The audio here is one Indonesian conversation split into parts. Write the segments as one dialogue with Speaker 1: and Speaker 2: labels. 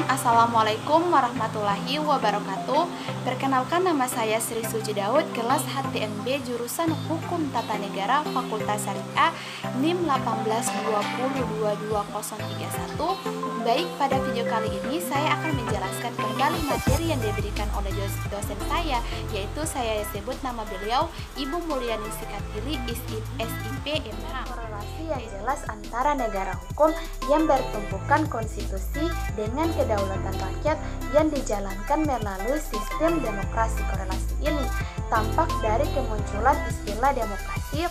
Speaker 1: Assalamualaikum warahmatullahi wabarakatuh. Perkenalkan, nama saya Sri Suci Daud, kelas HTMB jurusan Hukum Tata Negara Fakultas Syariah NIM 182022031. Baik, pada video kali ini saya akan menjelaskan kembali materi yang diberikan oleh dosen saya, yaitu saya sebut nama beliau Ibu Mulyani Sikatili, SIP MH. Korelasi yang jelas antara negara hukum yang bertumpukan konstitusi dengan kedaulatan rakyat yang dijalankan melalui sistem demokrasi. Korelasi ini tampak dari kemunculan istilah demokrasi,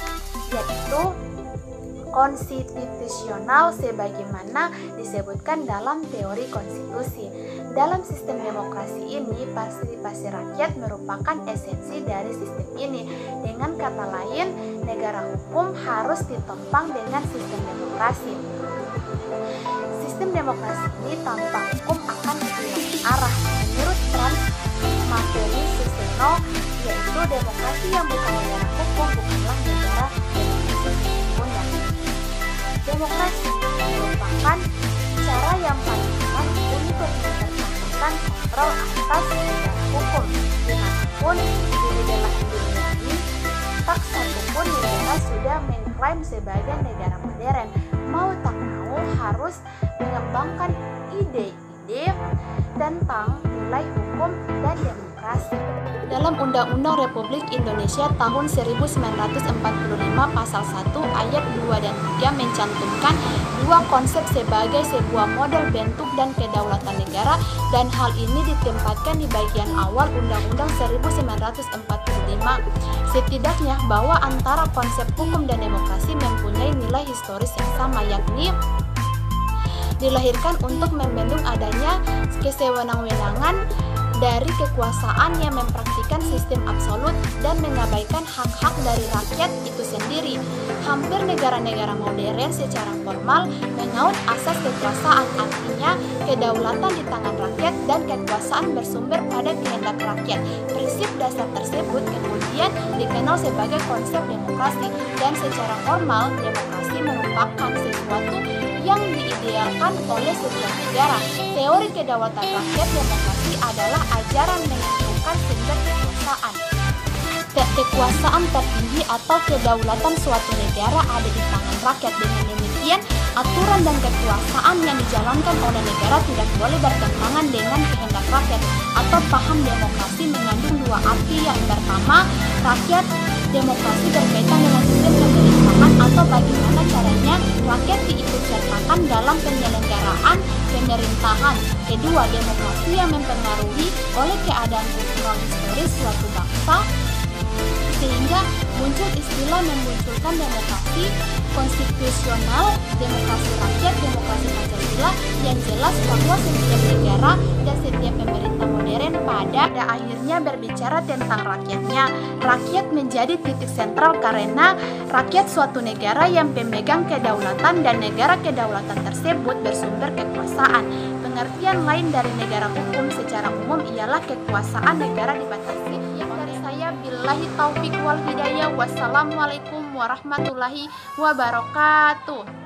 Speaker 1: yaitu konstitusional sebagaimana disebutkan dalam teori konstitusi. Dalam sistem demokrasi ini, partisipasi rakyat merupakan esensi dari sistem ini. Dengan kata lain, negara hukum harus ditopang dengan sistem demokrasi. Sistem demokrasi ini tanpa hukum akan kehilangan arah. Menurut Franz Maffei Suseno, yaitu demokrasi yang bukan negara hukum bukanlah negara demokrasi sesungguhnya. Demokrasi merupakan cara yang paling aman untuk mempertahankan kontrol atas negara hukum dimanapun di belahan dunia ini. Tak satupun negara sudah mengklaim sebagai negara modern. Mau tak mau harus mengembangkan ide-ide tentang nilai hukum dan demokrasi. Dalam Undang-Undang Republik Indonesia tahun 1945 pasal 1 ayat 2 dan 3 mencantumkan dua konsep sebagai sebuah model bentuk dan kedaulatan negara, dan hal ini ditempatkan di bagian awal Undang-Undang 1945. Setidaknya bahwa antara konsep hukum dan demokrasi mempunyai nilai historis yang sama, yakni dilahirkan untuk membendung adanya kesewenang-wenangan dari kekuasaan yang mempraktikkan sistem absolut dan mengabaikan hak-hak dari rakyat itu sendiri. Hampir negara-negara modern secara formal mengaut asas kekuasaan, artinya kedaulatan di tangan rakyat dan kekuasaan bersumber pada kehendak rakyat. Prinsip dasar tersebut kemudian dikenal sebagai konsep demokrasi, dan secara formal demokrasi merupakan sesuatu yang diidealkan oleh setiap negara. Teori kedaulatan rakyat demokrasi adalah ajaran menentukan sumber kekuasaan. Kekuasaan tertinggi atau kedaulatan suatu negara ada di tangan rakyat. Dengan demikian, aturan dan kekuasaan yang dijalankan oleh negara tidak boleh bertentangan dengan kehendak rakyat. Atau paham demokrasi mengandung dua arti. Yang pertama, rakyat demokrasi berkaitan dengan sistem pemerintahan atau bagaimana caranya rakyat diikutsertakan dalam penyelenggaraan pemerintahan. Kedua, demokrasi yang mempengaruhi oleh keadaan kultural historis suatu bangsa, sehingga muncul istilah memunculkan demokrasi konstitusional, demokrasi rakyat, demokrasi Pancasila. Yang jelas bahwa setiap negara dan setiap pemerintah modern pada akhirnya berbicara tentang rakyatnya. Rakyat menjadi titik sentral karena rakyat suatu negara yang pemegang kedaulatan, dan negara kedaulatan tersebut bersumber kekuasaan. Pengertian lain dari negara hukum secara umum ialah kekuasaan negara dibatasi. Dari saya, billahi taufik wal hidayah. Wassalamualaikum warahmatullahi wabarakatuh.